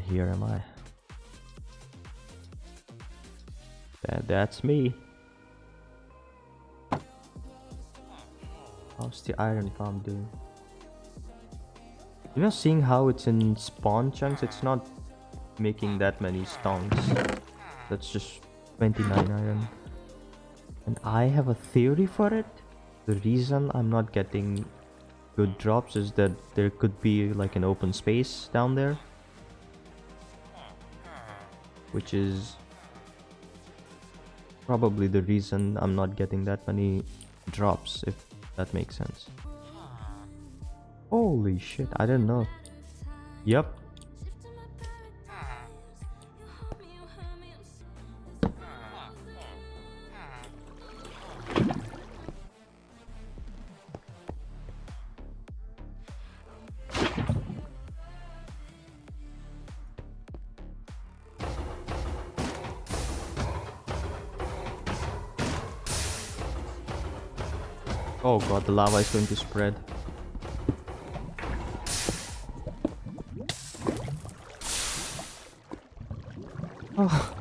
Here am I. That's me. How's the iron farm doing? You know, seeing how it's in spawn chunks, it's not making that many stonks. That's just 29 iron. And I have a theory for it. The reason I'm not getting good drops is that there could be like an open space down there, which is probably the reason I'm not getting that many drops, if that makes sense. Holy shit, I didn't know. Yep. Oh god, the lava is going to spread. Oh.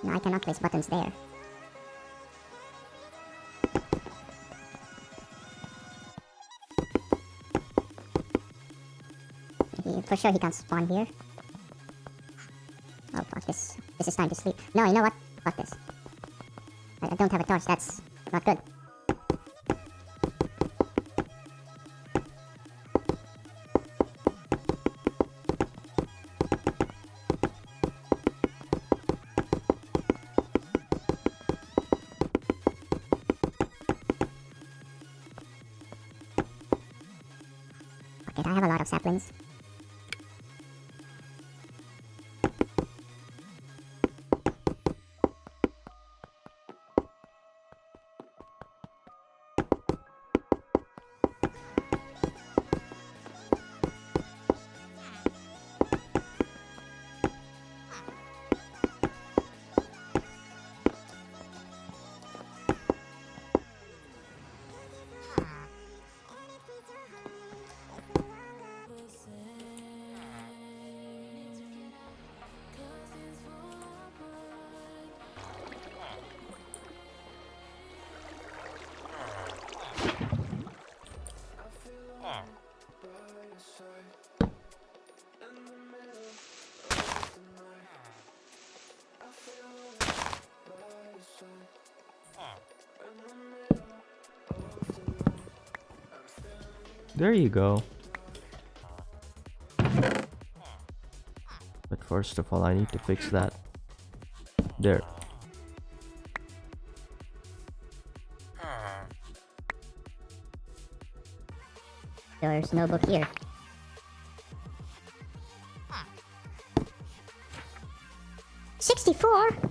No, I cannot place buttons there. For sure he can't spawn here. Oh fuck this. This is time to sleep. No, you know what? Fuck this. I don't have a torch, that's not good. Okay, I have a lot of saplings. There you go. But first of all, I need to fix that. There. There's no book here. $64?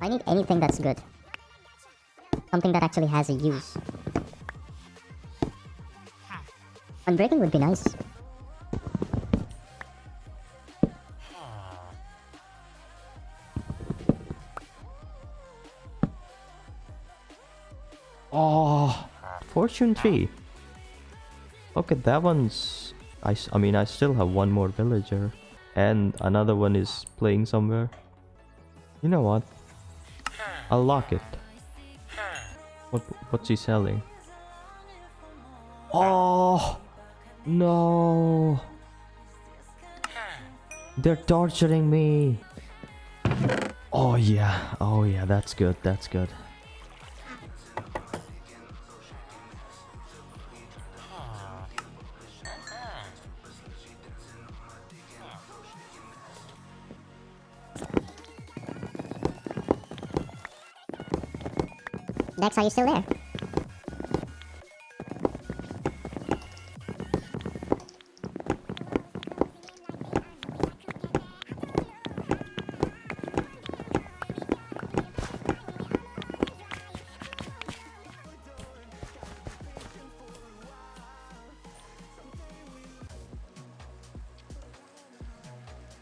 I need anything that's good. Something that actually has a use. Unbreaking would be nice. Oh, Fortune 3. Okay, that one's... I mean, I still have one more villager. And another one is playing somewhere. You know what? I'll lock it. What's he selling? Oh no! They're torturing me. Oh yeah, that's good, that's good. Dex, are you still there?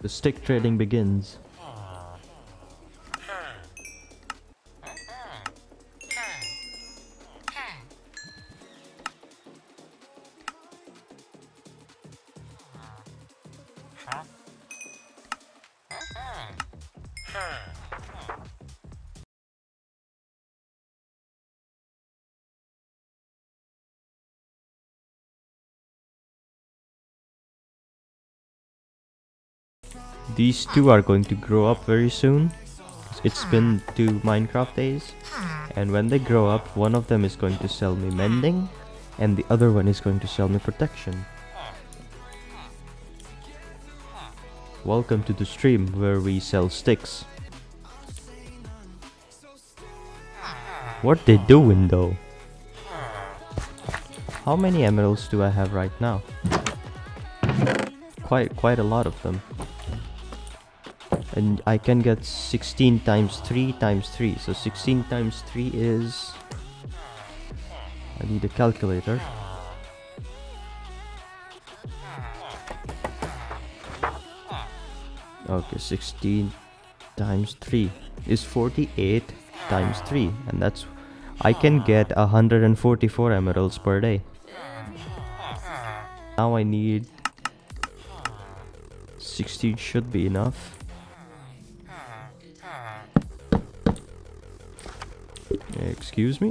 The stick trading begins. These two are going to grow up very soon. It's been 2 Minecraft days. And when they grow up, one of them is going to sell me mending, and the other one is going to sell me protection. Welcome to the stream where we sell sticks. What they doing though? How many emeralds do I have right now? Quite a lot of them. And I can get 16 times 3 times 3. So 16 times 3 is... I need a calculator. Okay, 16 times 3 is 48 times 3. And that's... I can get 144 emeralds per day. Now I need... 16 should be enough. Excuse me?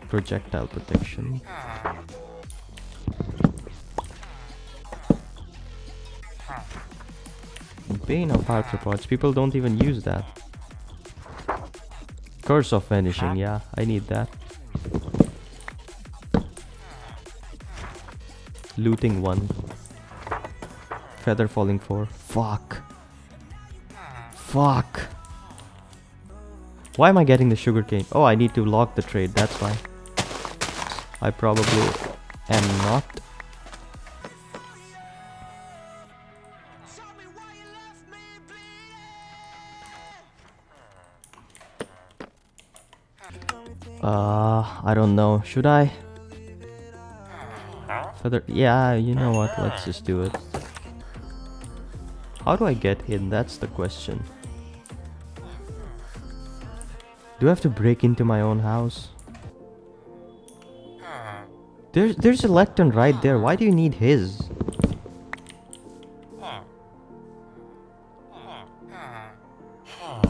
Projectile protection. Bane of arthropods. People don't even use that. Curse of vanishing. Yeah, I need that. Looting 1. Feather falling 4. Fuck. Fuck. Why am I getting the sugarcane? Oh, I need to lock the trade. That's why. I probably am not. I don't know. Should I? Feather. Yeah, you know what? Let's just do it. How do I get in? That's the question. Do I have to break into my own house? There's a lectern right there. Why do you need his?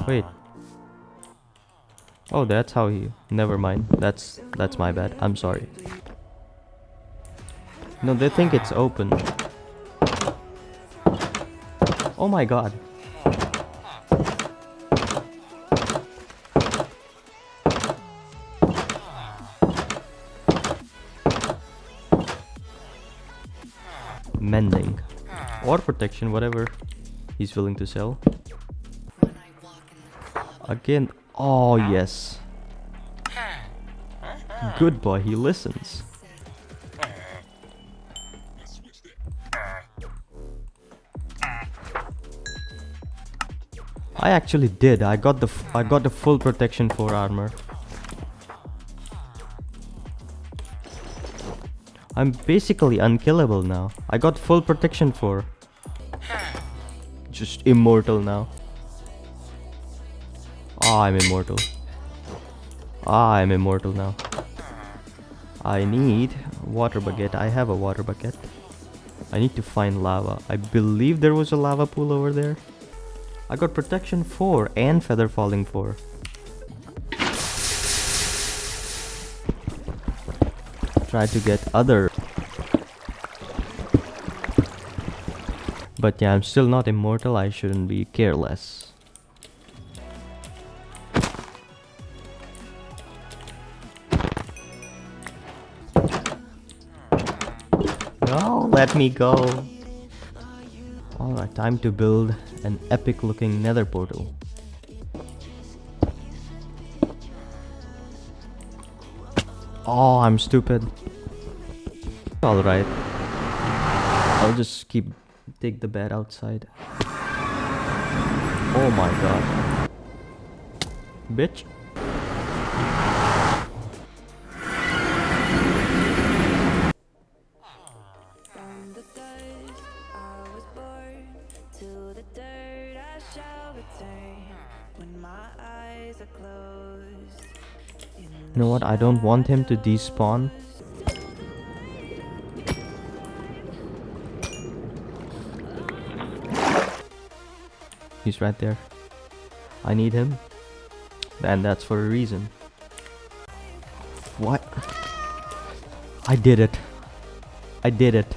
Wait. Oh, that's how he... Never mind. That's my bad. I'm sorry. No, they think it's open. Oh my god. Mending. Or protection, whatever he's willing to sell. Again. Oh, yes. Good boy, he listens. I actually did. I got the full protection 4 armor. I'm basically unkillable now. I got full protection 4. Just immortal now. Ah, I'm immortal. Ah, I'm immortal now. I need water bucket. I have a water bucket. I need to find lava. I believe there was a lava pool over there. I got protection 4 and feather falling 4. Try to get other. But yeah, I'm still not immortal. I shouldn't be careless. No, let me go. Alright, time to build an epic looking nether portal. Oh, I'm stupid. Alright. I'll just take the bed outside. Oh my god. Bitch. From the dust I was born, to the dirt I shall return. When my eyes are closed, You know what? I don't want him to despawn. He's right there. I need him. And that's for a reason. What? I did it. I did it.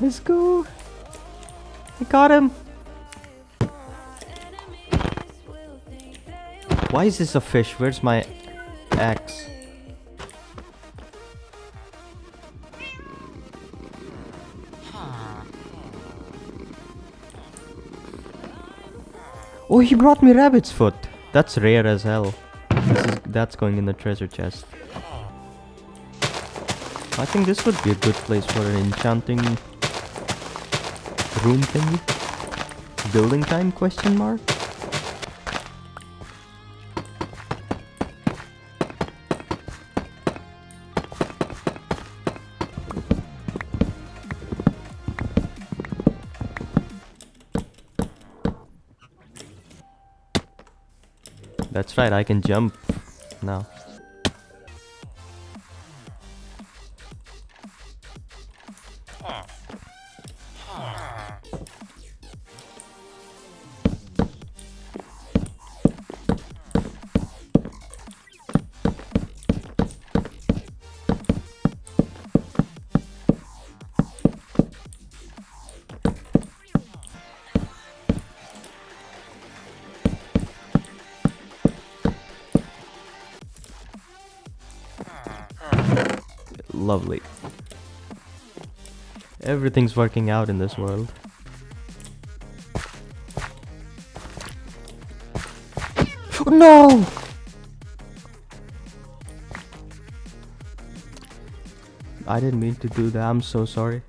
Let's go. I got him. Why is this a fish? Where's my axe? Oh, he brought me rabbit's foot. That's rare as hell. That's going in the treasure chest. I think this would be a good place for an enchanting room thingy. Building time question mark? That's right, I can jump now. Lovely. Everything's working out in this world. No! I didn't mean to do that. I'm so sorry.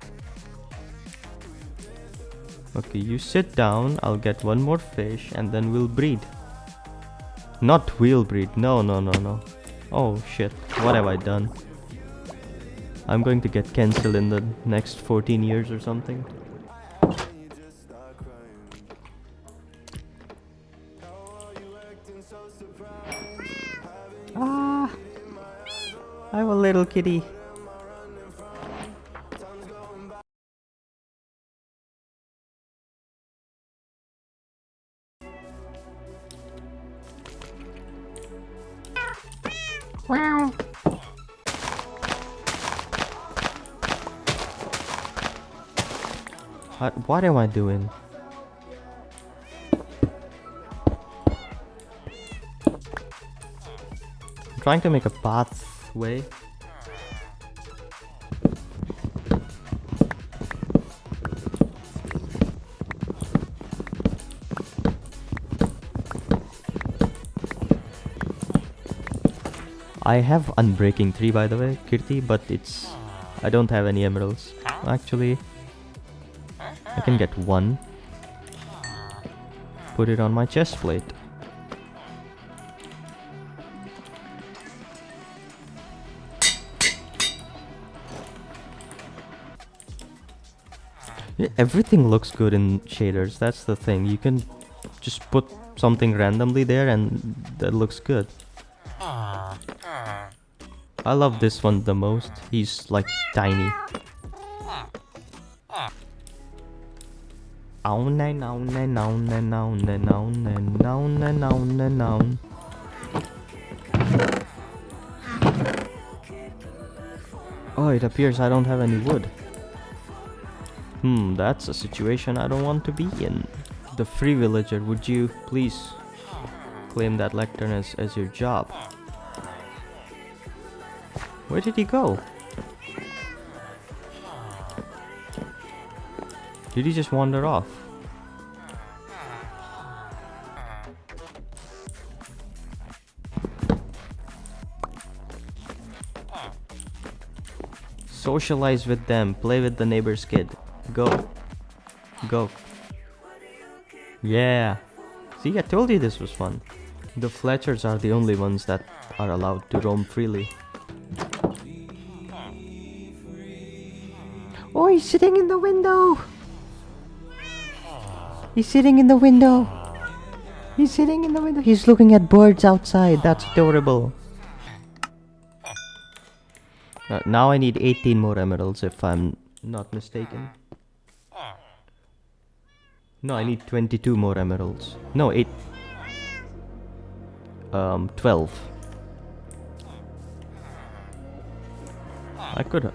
Okay, you sit down. I'll get one more fish and then we'll breed. Not we'll breed. No, no, no, no. Oh shit. What have I done? I'm going to get cancelled in the next 14 years or something. Ah! I have a little kitty. Wow. What am I doing? I'm trying to make a pathway. I have Unbreaking 3 by the way, Kirti, but I don't have any emeralds. Actually, I can get one. Put it on my chest plate. Yeah, everything looks good in shaders, that's the thing. You can just put something randomly there and that looks good. I love this one the most. He's like tiny. Oh, it appears I don't have any wood. That's a situation I don't want to be in. The free villager, would you please claim that lectern as your job? Where did he go? Did he just wander off? Socialize with them. Play with the neighbor's kid. Go. Go. Yeah. See, I told you this was fun. The Fletchers are the only ones that are allowed to roam freely. Oh, he's sitting in the window! He's sitting in the window! He's sitting in the window. He's looking at birds outside. That's adorable. Now I need 18 more emeralds if I'm not mistaken. No, I need 22 more emeralds. No, 12.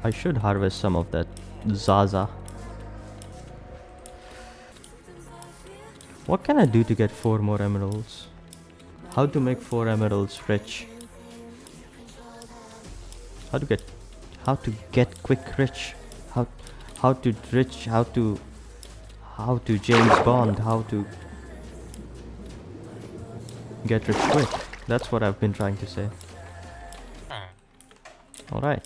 I should harvest some of that Zaza. What can I do to get 4 more emeralds? How to make 4 emeralds rich? How to get quick rich? How to rich? How to James Bond? How to get rich quick? That's what I've been trying to say. All right.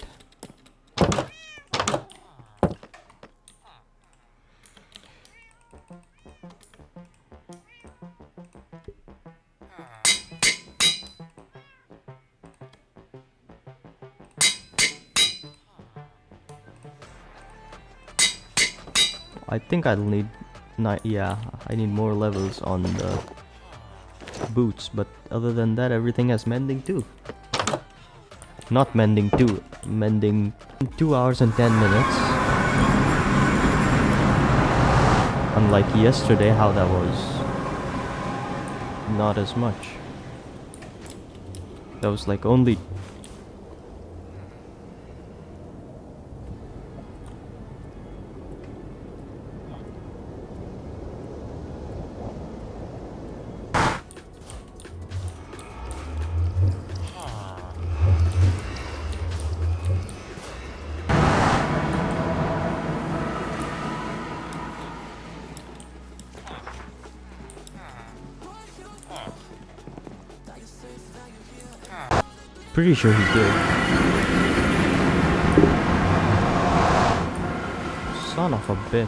I think I'll need I need more levels on the boots, but other than that everything has mending too. Not mending too, mending 2 hours and 10 minutes. Unlike yesterday, how that was not as much. That was like only pretty sure he's good. Son of a bitch.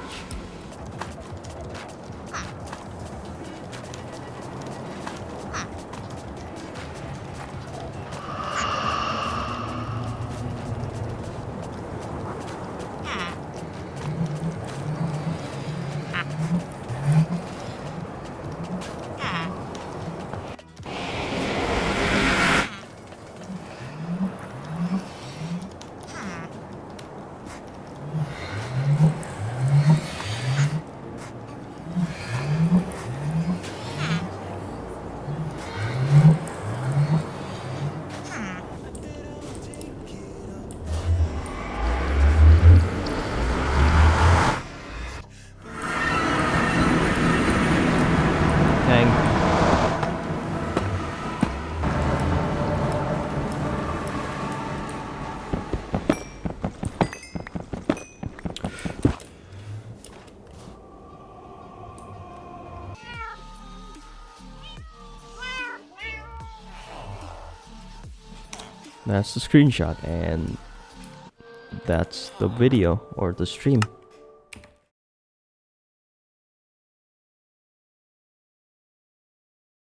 That's the screenshot, and that's the video or the stream.